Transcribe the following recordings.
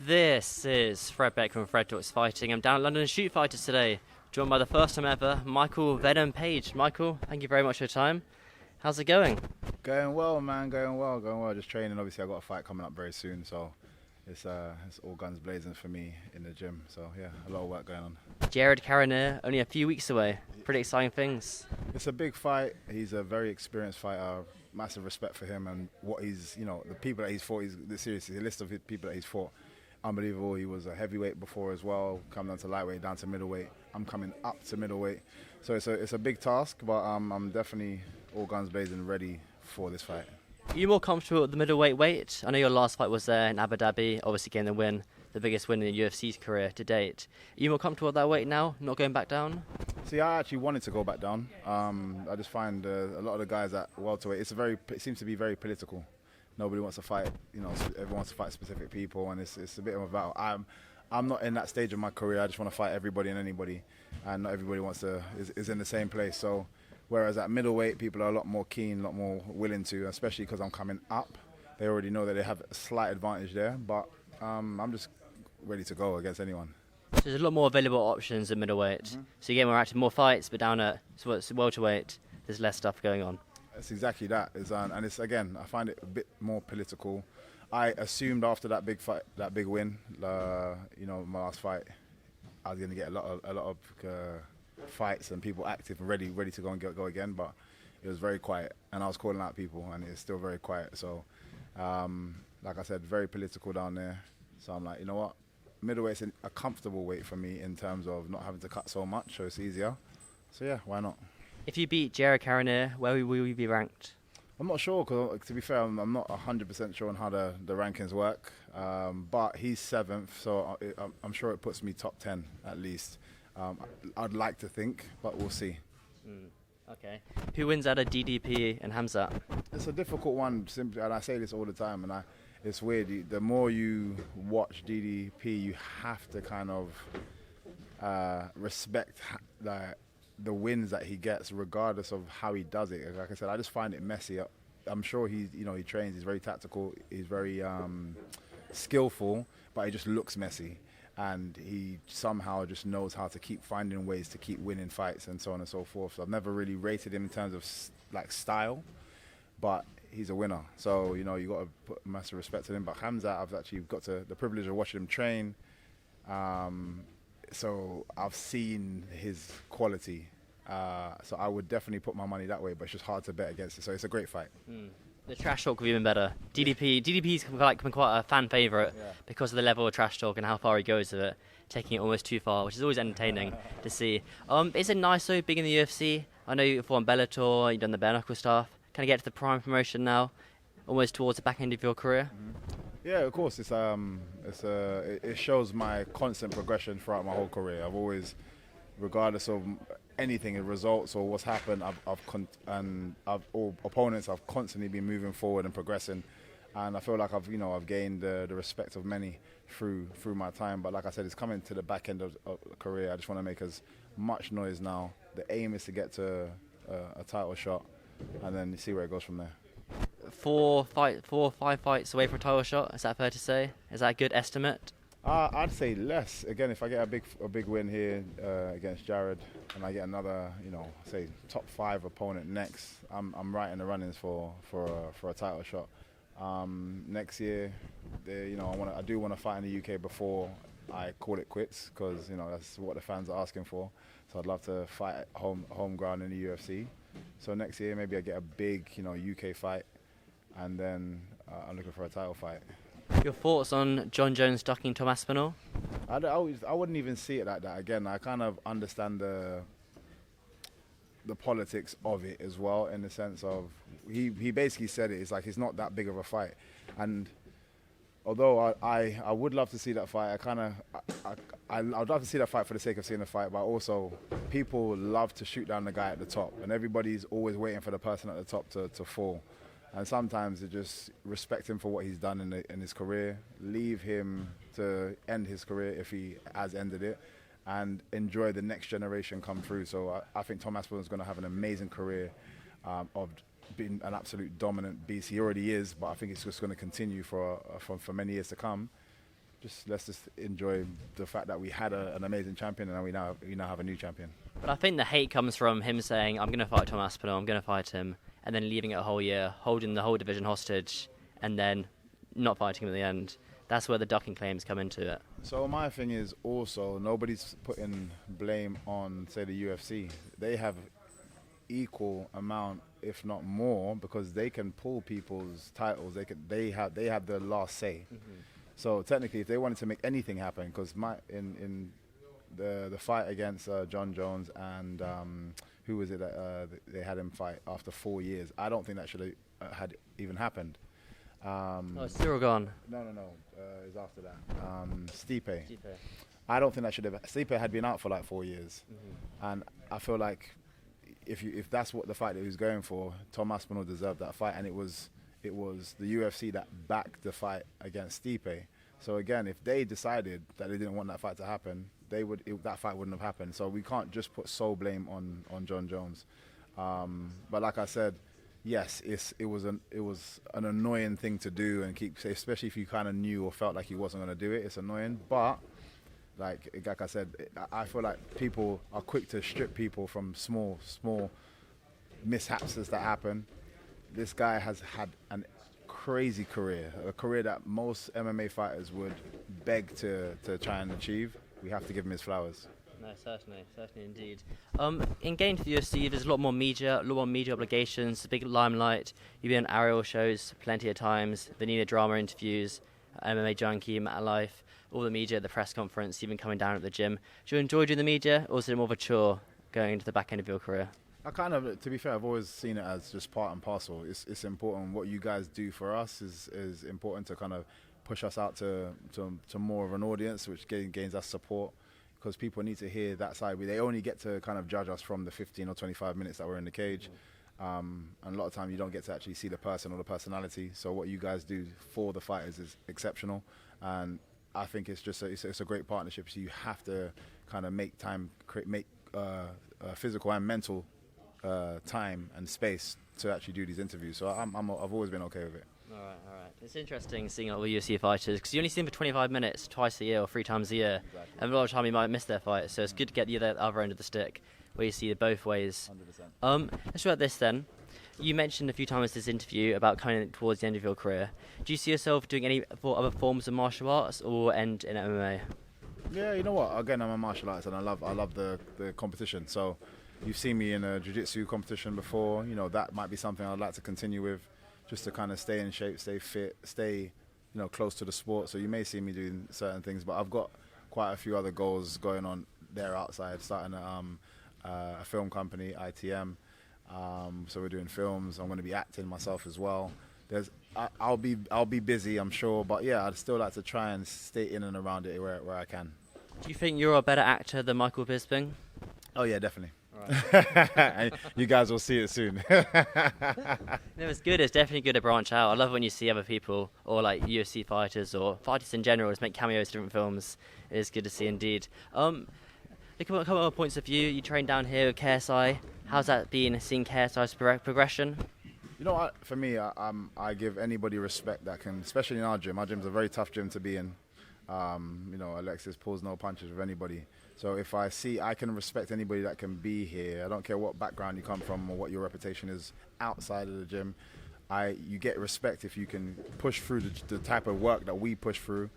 This is Fred Beck from Fred Talks Fighting. I'm down at London Shoot Fighters today, joined by the first time ever, Michael Venom Page. Michael, thank you very much for your time. How's it going? Going well, man. Going well. Just training. Obviously, I got a fight coming up very soon, so it's all guns blazing for me in the gym. So yeah, a lot of work going on. Cannonier, only a few weeks away. Pretty exciting things. It's a big fight. He's a very experienced fighter. Massive respect for him and what he's, the people that he's fought. Seriously, the list of people that he's fought, unbelievable. He was a heavyweight before as well. Come down to lightweight, down to middleweight. I'm coming up to middleweight. So it's a big task, but I'm definitely all guns blazing, ready for this fight. Are you more comfortable at the middleweight weight? I know your last fight was there in Abu Dhabi, obviously getting the win, the biggest win in the UFC's career to date. Are you more comfortable at that weight now, not going back down? See, I actually wanted to go back down. I just find a lot of the guys at welterweight, it seems to be very political. Nobody wants to fight, everyone wants to fight specific people, and it's a bit of a battle. I'm not in that stage of my career. I just want to fight everybody and anybody, and not everybody is in the same place. So, whereas at middleweight, people are a lot more keen, a lot more willing to, especially because I'm coming up. They already know that they have a slight advantage there, but I'm just ready to go against anyone. So there's a lot more available options at middleweight. Mm-hmm. So you get more active, more fights, but down at welterweight, there's less stuff going on. It's exactly that. And it's, again, I find it a bit more political. I assumed after that big fight, that big win, my last fight, I was going to get a lot of fights and people active and ready to go and go again. But it was very quiet, and I was calling out people, and it's still very quiet. So, like I said, very political down there. So I'm like, you know what? Middleweight's a comfortable weight for me in terms of not having to cut so much, so it's easier. So yeah, why not? If you beat Cannonier, where will you be ranked? I'm not sure, because to be fair, I'm not 100% sure on how the rankings work. But he's 7th, so I'm sure it puts me top 10 at least. I'd like to think, but we'll see. Okay. Who wins out of DDP and Hamzat? It's a difficult one, simply, and I say this all the time, and it's weird. The more you watch DDP, you have to kind of respect the wins that he gets, regardless of how he does it. Like I said, I just find it messy. I'm sure he trains. He's very tactical. He's very skillful, but he just looks messy. And he somehow just knows how to keep finding ways to keep winning fights and so on and so forth. So I've never really rated him in terms of style, but he's a winner. So you got to put massive respect to him. But Hamzat, I've actually got the privilege of watching him train. So I've seen his quality. So I would definitely put my money that way, but it's just hard to bet against it. So it's a great fight. The trash talk could be even better. DDP's become quite a fan favourite because of the level of trash talk and how far he goes with it, taking it almost too far, which is always entertaining to see. Is it nice though, being in the UFC? I know you've fought on Bellator, you've done the bare knuckle stuff. Can I get to the prime promotion now, almost towards the back end of your career? Yeah, of course. It shows my constant progression throughout my whole career. I've always, regardless of anything, in results or what's happened, opponents, I've constantly been moving forward and progressing, and I feel like I've gained the respect of many through my time. But like I said, it's coming to the back end of the career. I just want to make as much noise now. The aim is to get to a title shot, and then see where it goes from there. 4 or 5 fights away from a title shot. Is that fair to say? Is that a good estimate? I'd say less. Again, if I get a big win here against Jared, and I get another, say top 5 opponent next, I'm right in the runnings for a title shot. Next year, I do want to fight in the UK before I call it quits, because that's what the fans are asking for. So I'd love to fight at home ground in the UFC. So next year maybe I get a big UK fight, and then I'm looking for a title fight. Your thoughts on Jon Jones ducking Tom Aspinall? I wouldn't even see it like that. Again, I kind of understand the politics of it as well, in the sense of he basically said it's like it's not that big of a fight. And although I would love to see that fight, I'd love to see that fight for the sake of seeing the fight, but also people love to shoot down the guy at the top, and everybody's always waiting for the person at the top to fall. And sometimes just respect him for what he's done in his career, leave him to end his career if he has ended it, and enjoy the next generation come through. So I think Tom Aspinall is going to have an amazing career of being an absolute dominant beast. He already is, but I think it's just going to continue for many years to come. let's just enjoy the fact that we had an amazing champion, and we now have a new champion. But I think the hate comes from him saying, I'm going to fight Tom Aspinall, I'm going to fight him, and then leaving it a whole year, holding the whole division hostage, and then not fighting him at the end. That's where the ducking claims come into it. So my thing is also, nobody's putting blame on, say, the UFC. They have equal amount, if not more, because they can pull people's titles. They have the last say. Mm-hmm. So technically, if they wanted to make anything happen, because in the fight against Jon Jones and who was it that they had him fight after 4 years, I don't think that should have had even happened. It's still gone. No. It was after that. Stipe. I don't think that should have. Stipe had been out for like 4 years, and I feel like if that's what the fight that he was going for, Tom Aspinall deserved that fight, and it was the UFC that backed the fight against Stipe. So again, if they decided that they didn't want that fight to happen, that fight wouldn't have happened. So we can't just put sole blame on Jon Jones. But like I said, yes, it was an annoying thing to do and keep, especially if you kind of knew or felt like he wasn't going to do it. It's annoying, but like I said, I feel like people are quick to strip people from small mishaps that happen. This guy has had an crazy career, a career that most MMA fighters would beg to try and achieve. We have to give him his flowers. No, certainly indeed. In getting to the UFC, there's a lot more media obligations, big limelight. You've been on Ariel shows plenty of times, Vanilla Drama interviews, MMA Junkie, Matt Life, all the media, the press conference, even coming down at the gym. Do you enjoy doing the media, or is it more of a chore going into the back end of your career? I kind of, to be fair, I've always seen it as just part and parcel. It's important. What you guys do for us is important to kind of push us out to more of an audience, which gains us support. Because people need to hear that side. They only get to kind of judge us from the 15 or 25 minutes that we're in the cage. And a lot of time you don't get to actually see the person or the personality. So what you guys do for the fighters is exceptional. And I think it's just it's a great partnership. So you have to kind of make time, make physical and mental time and space to actually do these interviews. So I've always been okay with it. All right. It's interesting seeing all the UFC fighters, because you only see them for 25 minutes twice a year or 3 times a year. Exactly. And a lot of time you might miss their fight, so it's good to get the other end of the stick, where you see it both ways. 100%. Let's talk about this then. You mentioned a few times this interview about coming towards the end of your career. Do you see yourself doing any other forms of martial arts, or end in MMA? Yeah, you know what? Again, I'm a martial artist, and I love the competition. So you've seen me in a jiu-jitsu competition before. You know, that might be something I'd like to continue with, just to kind of stay in shape, stay fit, stay, close to the sport. So you may see me doing certain things, but I've got quite a few other goals going on there outside, starting a film company, ITM. So we're doing films. I'm going to be acting myself as well. I'll be busy, I'm sure, but yeah, I'd still like to try and stay in and around it where I can. Do you think you're a better actor than Michael Bisping? Oh yeah, definitely. Right. You guys will see it soon. It's good. It's definitely good to branch out. I love when you see other people, or like UFC fighters or fighters in general, just make cameos in different films. It is good to see indeed. Look at a couple of points of view. You train down here with KSI. How's that been, seeing KSI's progression? You know what? For me, I give anybody respect that can, especially in our gym. Our gym's a very tough gym to be in. Alexis pulls no punches with anybody. So if I can respect anybody that can be here. I don't care what background you come from or what your reputation is outside of the gym. You get respect if you can push through the type of work that we push through,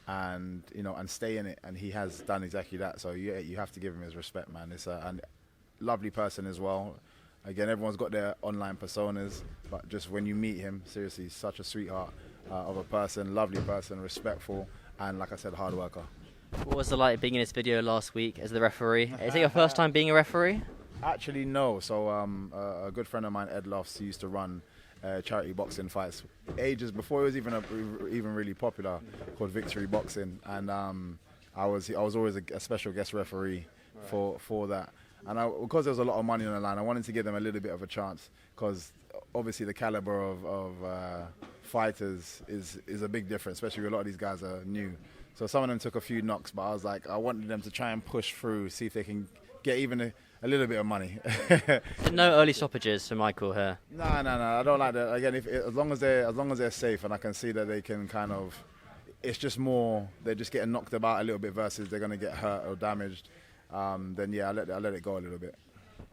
and stay in it. And he has done exactly that. So you have to give him his respect, man. It's a lovely person as well. Again, everyone's got their online personas, but just when you meet him, seriously, he's such a sweetheart of a person, lovely person, respectful, and like I said, hard worker. What was it like being in this video last week as the referee? Is it your first time being a referee? Actually, no. So a good friend of mine, Ed Lofts, used to run charity boxing fights ages before it was even really popular, called Victory Boxing, and I was always a special guest referee for that. And because there was a lot of money on the line, I wanted to give them a little bit of a chance, because obviously the caliber of fighters is a big difference, especially when a lot of these guys are new. So some of them took a few knocks, but I was like, I wanted them to try and push through, see if they can get even a little bit of money. No early stoppages for Michael here. No. I don't like that. Again, as long as they're safe, and I can see that they can kind of, it's just more they're just getting knocked about a little bit versus they're going to get hurt or damaged. Then yeah, I let it go a little bit.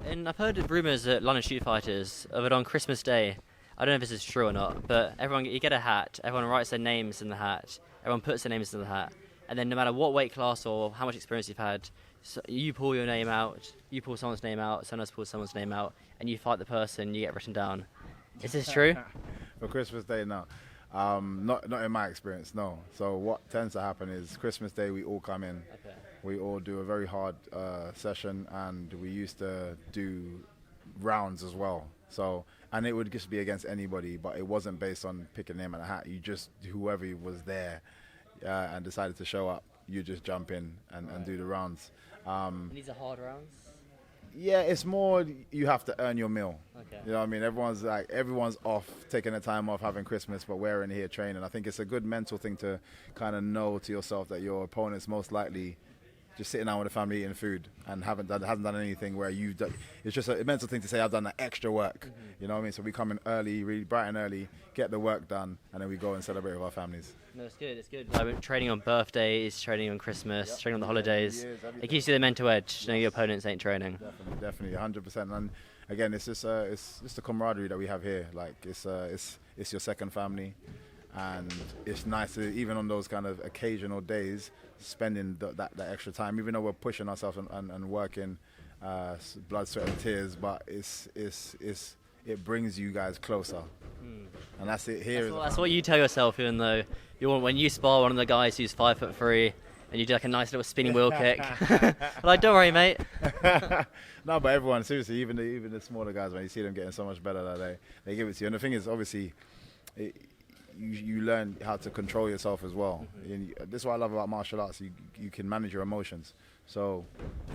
And I've heard rumours that London Shoot Fighters, that on Christmas Day, I don't know if this is true or not, but you get a hat, everyone writes their names in the hat, everyone puts their names in the hat, and then no matter what weight class or how much experience you've had, so you pull your name out, you pull someone's name out, someone else pulls someone's name out, and you fight the person, you get written down. Is this true? For Christmas Day, no. Not in my experience, no. So what tends to happen is Christmas Day we all come in. Okay. We all do a very hard session, and we used to do rounds as well. So, and it would just be against anybody, but it wasn't based on pick a name and a hat. You just, whoever was there and decided to show up, you just jump in and do the rounds. And these are hard rounds? Yeah, it's more you have to earn your meal. Okay. You know what I mean? Everyone's off, taking the time off, having Christmas, but we're in here training. I think it's a good mental thing to kind of know to yourself that your opponent's most likely just sitting down with the family eating food and hasn't done anything where you've done. It's just a mental thing to say, I've done that extra work. You know what I mean? So we come in early, really bright and early, get the work done, and then we go and celebrate with our families. No, it's good. It's good. Like, training on birthdays, training on Christmas, training on the holidays. It gives you the mental edge. You know your opponents ain't training. Definitely, 100%. And again, it's just the camaraderie that we have here. Like it's your second family, and it's nice to, even on those kind of occasional days, spending that extra time. Even though we're pushing ourselves and working, blood, sweat, and tears, but it brings you guys closer. And that's it here. That's what you tell yourself, even though when you spar one of the guys who's 5'3", and you do like a nice little spinning wheel kick. Like, don't worry, mate. No, but everyone, seriously, even the smaller guys, when you see them getting so much better, that they give it to you. And the thing is, obviously, you learn how to control yourself as well. This is what I love about martial arts. You can manage your emotions. So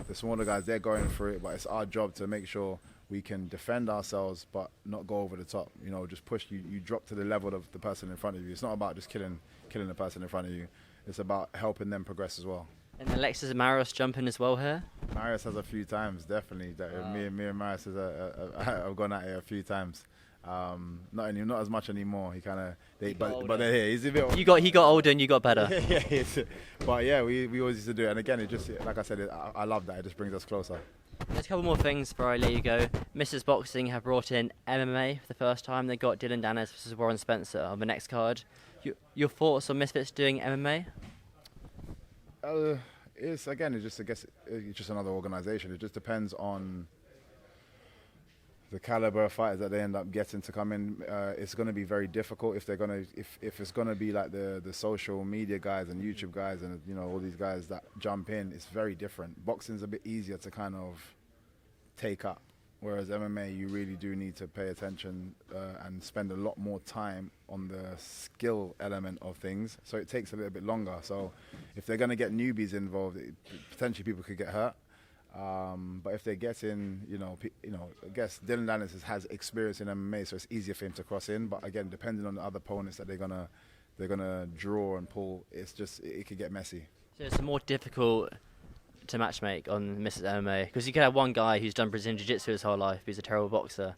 the smaller guys, they're going through it, but it's our job to make sure we can defend ourselves but not go over the top. You know, just push you drop to the level of the person in front of you. It's not about just killing the person in front of you. It's about helping them progress as well. And Alexis and Marius jump in as well here? Marius has a few times, definitely. Me and Marius have gone at it a few times. Not as much anymore. He kind of, but they're here. He's a bit. He got older and you got better. Yeah, but yeah, we always used to do it. And again, it just, like I said, I love that. It just brings us closer. There's a couple more things before I let you go. Mrs. Boxing have brought in MMA for the first time. They got Dylan Dennis versus Warren Spencer on the next card. Your thoughts on Misfits doing MMA? It's just another organization. It just depends on the caliber of fighters that they end up getting to come in. It's going to be very difficult if it's going to be like the social media guys and YouTube guys and all these guys that jump in. It's very different. Boxing's a bit easier to kind of take up, whereas MMA you really do need to pay attention and spend a lot more time on the skill element of things. So it takes a little bit longer. So if they're going to get newbies involved, potentially people could get hurt. But if they get in, I guess Dylan Dennis has experience in MMA, so it's easier for him to cross in. But again, depending on the other opponents that they're gonna draw and pull, it could get messy. So it's more difficult to matchmake on Mrs. MMA because you could have one guy who's done Brazilian Jiu-Jitsu his whole life, who's a terrible boxer.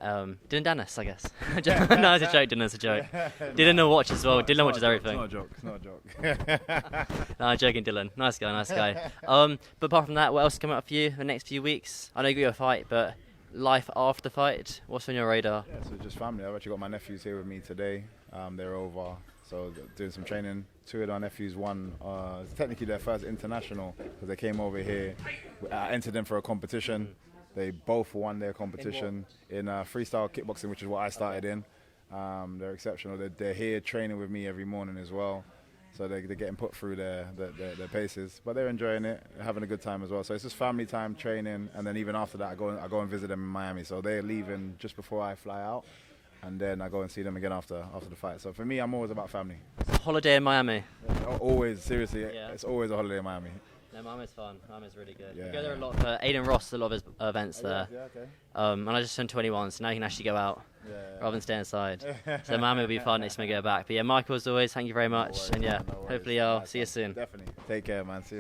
Dylan Dennis, I guess. No, it's a joke. Dylan's a joke. Dylan will watch as well. Dylan watches everything. It's not a joke. No, I'm joking, Dylan. Nice guy. But apart from that, what else is coming up for you the next few weeks? I know you got your fight, but life after the fight, what's on your radar? Yeah, so just family. I've actually got my nephews here with me today. They're over, so doing some training. Two of our nephews won. It's technically their first international because they came over here. I entered them for a competition. They both won their competition in freestyle kickboxing, which is what I started in. They're exceptional. They're here training with me every morning as well. So they're getting put through their paces. But they're enjoying it, having a good time as well. So it's just family time, training, and then even after that, I go and visit them in Miami. So they're leaving just before I fly out, and then I go and see them again after the fight. So for me, I'm always about family. Holiday in Miami? Always, seriously. Yeah. It's always a holiday in Miami. No, Miami's fun. Miami's really good. Yeah. We go there a lot for Aiden Ross, a lot of his events there. Yeah, okay. And I just turned 21, so now you can actually go out rather than stay inside. So Miami will be fun next time we go back. But yeah, Michael, as always, thank you very much. No worries, and yeah, no worries. hopefully I'll see you soon. Definitely. Take care, man. See you.